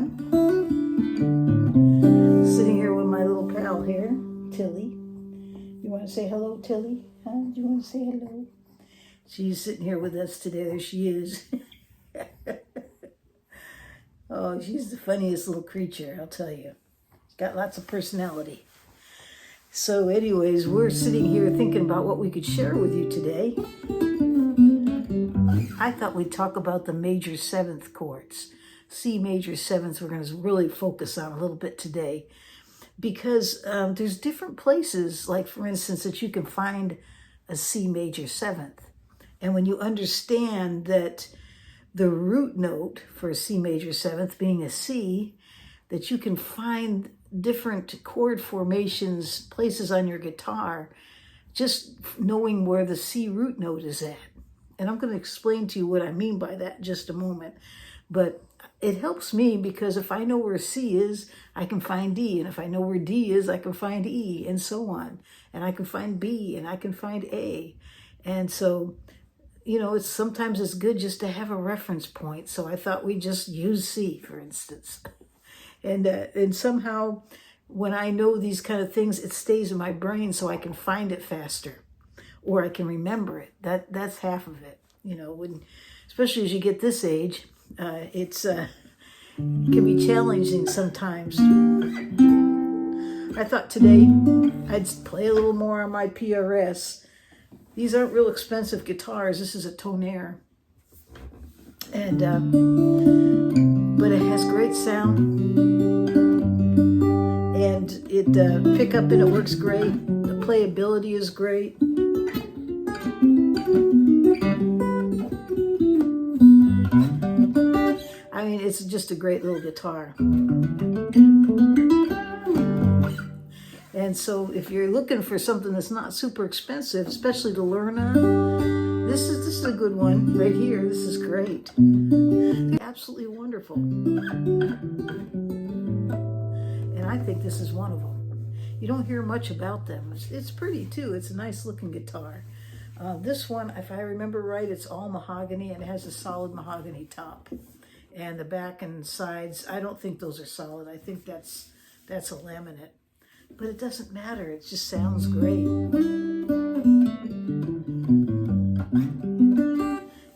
everyone. Sitting here with my little pal here, Tilly. You want to say hello, Tilly? Huh? Do you want to say hello? She's sitting here with us today. There she is. Oh, she's the funniest little creature, I'll tell you. She's got lots of personality. So anyways, we're sitting here thinking about what we could share with you today. I thought we'd talk about the major seventh chords. C major seventh we're going to really focus on a little bit today. Because there's different places, like for instance, that you can find a C major seventh. And when you understand that the root note for a C major seventh being a C, that you can find different chord formations, places on your guitar, just knowing where the C root note is at. And I'm going to explain to you what I mean by that in just a moment. But it helps me because if I know where C is, I can find D. And if I know where D is, I can find E, and so on. And I can find B, and I can find A. And so, you know, sometimes it's good just to have a reference point. So I thought we'd just use C, for instance. And somehow, when I know these kind of things, it stays in my brain so I can find it faster. Or I can remember it. That's half of it. You know, especially as you get this age, it can be challenging sometimes. I thought today I'd play a little more on my PRS. These aren't real expensive guitars. This is a Tonare. And but it has great sound. And it pick up and it works great. The playability is great. I mean, it's just a great little guitar. And so if you're looking for something that's not super expensive, especially to learn on, this is a good one right here. This is great. They're absolutely wonderful. And I think this is one of them. You don't hear much about them. It's pretty too. It's a nice looking guitar. This one, if I remember right, it's all mahogany and it has a solid mahogany top. And the back and sides, I don't think those are solid. I think that's a laminate. But it doesn't matter. It just sounds great.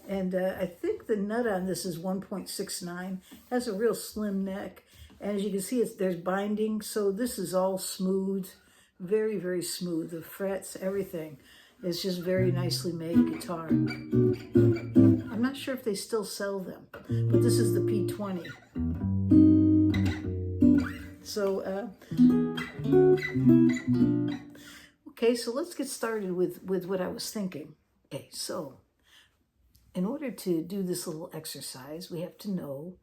And I think the nut on this is 1.69. Has a real slim neck. And as you can see, there's binding. So this is all smooth. Very, very smooth. The frets, everything. It's just very nicely made guitar. I'm not sure if they still sell them, but this is the P20. So, okay, so let's get started with what I was thinking. Okay, so in order to do this little exercise, we have to know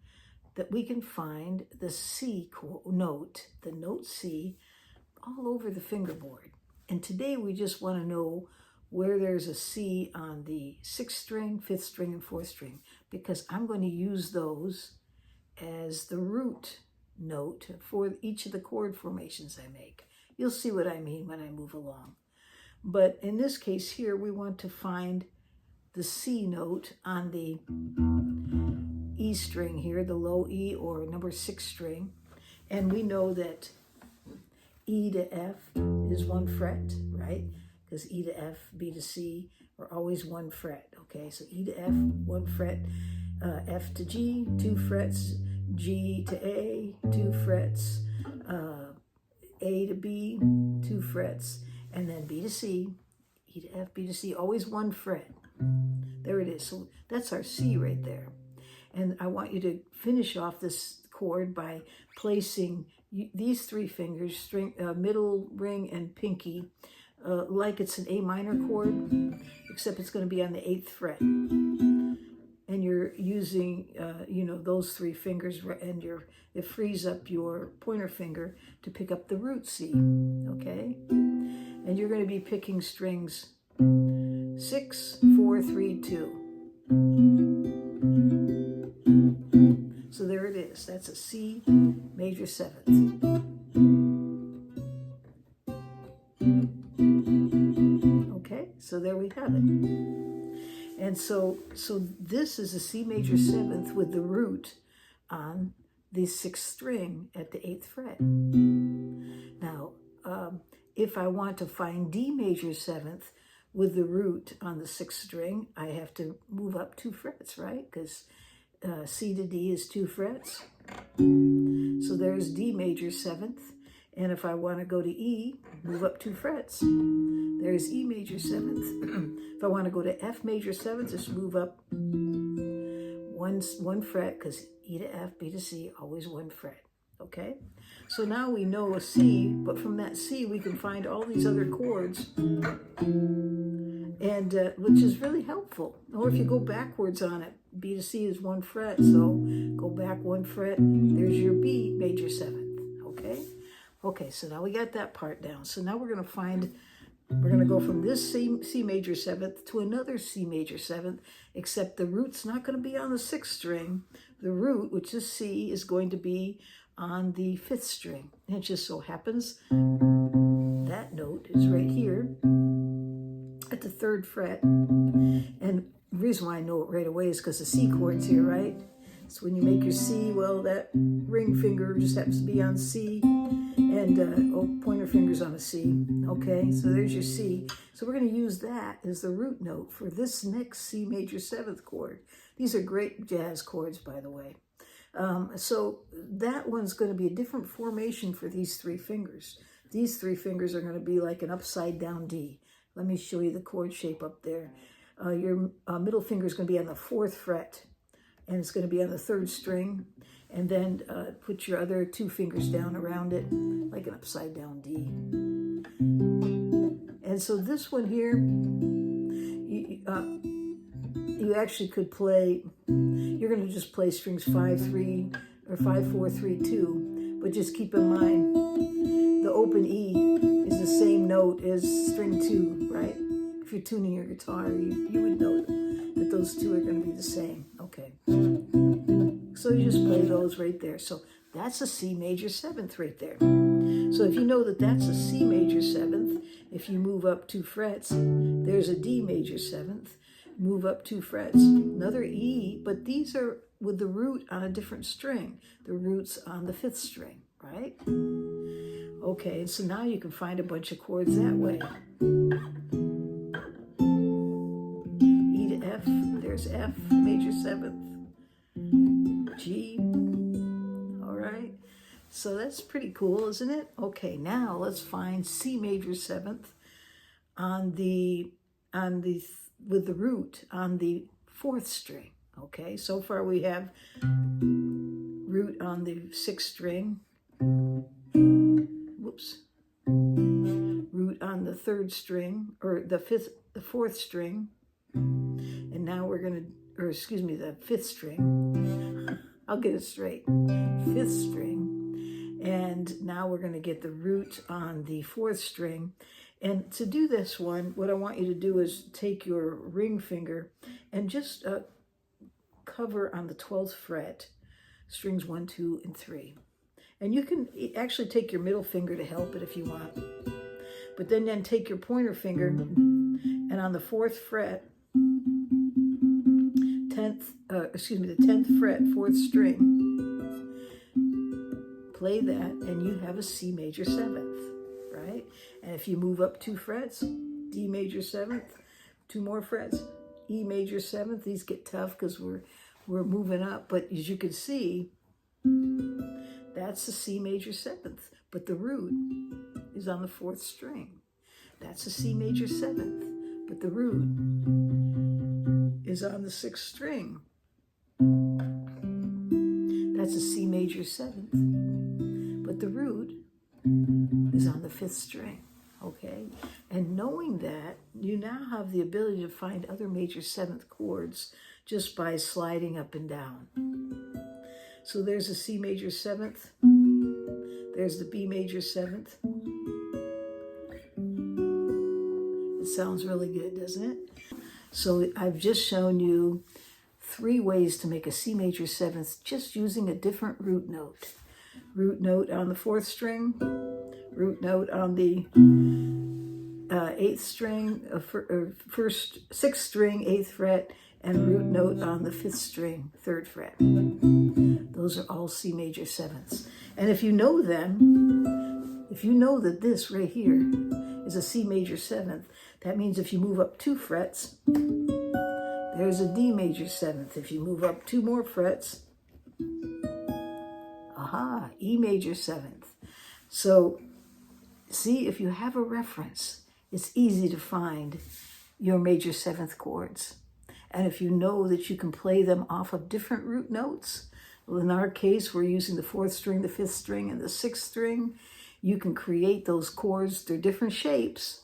that we can find the C note, the note C, all over the fingerboard. And today we just want to know where there's a C on the 6th string, 5th string, and 4th string, because I'm going to use those as the root note for each of the chord formations I make. You'll see what I mean when I move along. But in this case here, we want to find the C note on the E string here, the low E or number 6 string. And we know that E to F is 1 fret, right? Because E to F, B to C are always 1 fret, okay? So E to F, 1 fret, F to G, 2 frets, G to A, 2 frets, A to B, 2 frets, and then B to C, E to F, B to C, always 1 fret. There it is. So that's our C right there. And I want you to finish off this chord by placing these 3 fingers, string, middle ring and pinky, like it's an A minor chord, except it's going to be on the 8th fret. And you're using, you know, those 3 fingers, and it frees up your pointer finger to pick up the root C, okay? And you're going to be picking strings 6, 4, 3, 2. So there it is. That's a C major 7th. Okay, so there we have it. And so this is a C major 7th with the root on the 6th string at the 8th fret. Now, if I want to find D major 7th with the root on the 6th string, I have to move up 2 frets, right? Because C to D is 2 frets. So there's D major 7th. And if I want to go to E, move up 2 frets. There's E major 7th. If I want to go to F major 7th, just move up one fret, because E to F, B to C, always 1 fret. Okay? So now we know a C, but from that C we can find all these other chords, and which is really helpful. Or if you go backwards on it, B to C is 1 fret, so go back 1 fret, there's your B major 7th, okay? Okay, so now we got that part down. So now we're going to go from this C major 7th to another C major 7th, except the root's not going to be on the 6th string. The root, which is C, is going to be on the 5th string. And it just so happens that note is right here at the 3rd fret. And the reason why I know it right away is because the C chord's here, right? So when you make your C, well, that ring finger just happens to be on C, and pointer finger's on a C. Okay, so there's your C. So we're going to use that as the root note for this next C major 7th chord. These are great jazz chords, by the way. So that one's going to be a different formation for these 3 fingers. These 3 fingers are going to be like an upside down D. Let me show you the chord shape up there. Your middle finger is going to be on the 4th fret, and it's going to be on the 3rd string. And then put your other 2 fingers down around it, like an upside down D. And so this one here, you actually could play, you're going to just play strings 5, 3, or 5, 4, 3, 2. But just keep in mind, the open E is the same note as string 2, right? If you're tuning your guitar, you would know that those 2 are going to be the same. Okay. So you just play those right there. So that's a C major 7th right there. So if you know that that's a C major 7th, if you move up 2 frets, there's a D major 7th. Move up 2 frets, another E, but these are with the root on a different string. The root's on the 5th string, right? Okay, so now you can find a bunch of chords that way. E to F, there's F major 7th. G, all right. So that's pretty cool, isn't it? Okay, now let's find C major 7th with the root on the 4th string. Okay, so far we have root on the 6th string. Whoops. Root on the 3rd string, or the 4th string. And now we're going to, or excuse me, the 5th string. I'll get it straight. 5th string. And now we're going to get the root on the 4th string. And to do this one, what I want you to do is take your ring finger and just cover on the 12th fret, strings 1, 2, and 3. And you can actually take your middle finger to help it if you want. But then take your pointer finger and on the 4th fret, the 10th fret, 4th string, play that, and you have a C major 7th, right? And if you move up 2 frets, D major 7th, 2 more frets, E major 7th. These get tough because we're moving up, but as you can see, that's the C major 7th, but the root is on the 4th string. That's a C major 7th, but the root is on the 6th string. That's a C major 7th, but the root is on the 5th string, okay? And knowing that, you now have the ability to find other major 7th chords just by sliding up and down. So there's a C major 7th, there's the B major 7th. It sounds really good, doesn't it? So I've just shown you 3 ways to make a C major 7th just using a different root note. Root note on the 4th string, root note on the 8th string, 6th string, 8th fret, and root note on the 5th string, 3rd fret. Those are all C major 7ths. And if you know them, if you know that this right here is a C major 7th, that means if you move up 2 frets, there's a D major 7th. If you move up 2 more frets, aha, E major 7th. So see, if you have a reference, it's easy to find your major 7th chords. And if you know that you can play them off of different root notes, well, in our case, we're using the 4th string, the 5th string, and the 6th string. You can create those chords. They're different shapes,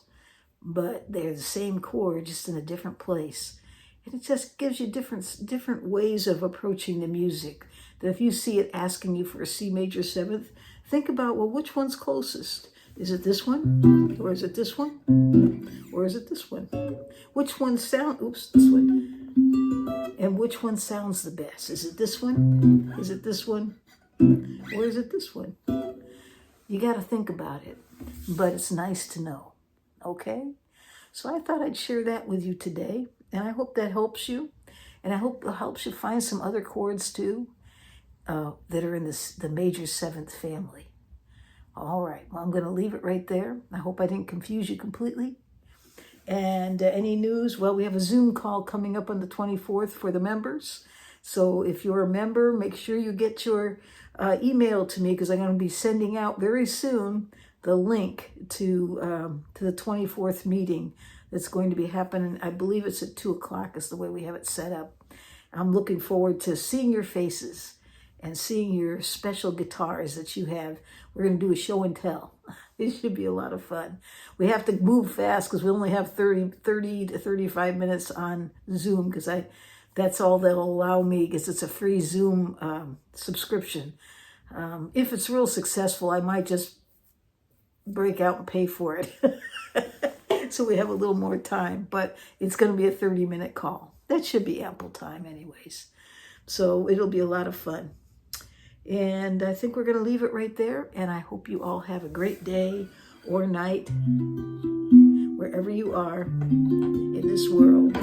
but they're the same chord, just in a different place. And it just gives you different ways of approaching the music. That if you see it asking you for a C major 7th, think about, well, which one's closest? Is it this one? Or is it this one? Or is it this one? Which one this one. And which one sounds the best? Is it this one? Is it this one? Or is it this one? You got to think about it, but it's nice to know, okay? So I thought I'd share that with you today, and I hope that helps you, and I hope it helps you find some other chords too that are in the major 7th family. All right, well, I'm going to leave it right there. I hope I didn't confuse you completely. And any news? Well, we have a Zoom call coming up on the 24th for the members. So if you're a member, make sure you get your email to me, because I'm going to be sending out very soon the link to the 24th meeting that's going to be happening. I believe it's at 2 o'clock is the way we have it set up. I'm looking forward to seeing your faces and seeing your special guitars that you have. We're going to do a show and tell. It should be a lot of fun. We have to move fast because we only have 30 to 35 minutes on Zoom, because that's all they'll allow me, because it's a free Zoom subscription. If it's real successful, I might just break out and pay for it. So we have a little more time, but it's going to be a 30-minute call. That should be ample time anyways. So it'll be a lot of fun. And I think we're going to leave it right there. And I hope you all have a great day or night, wherever you are in this world.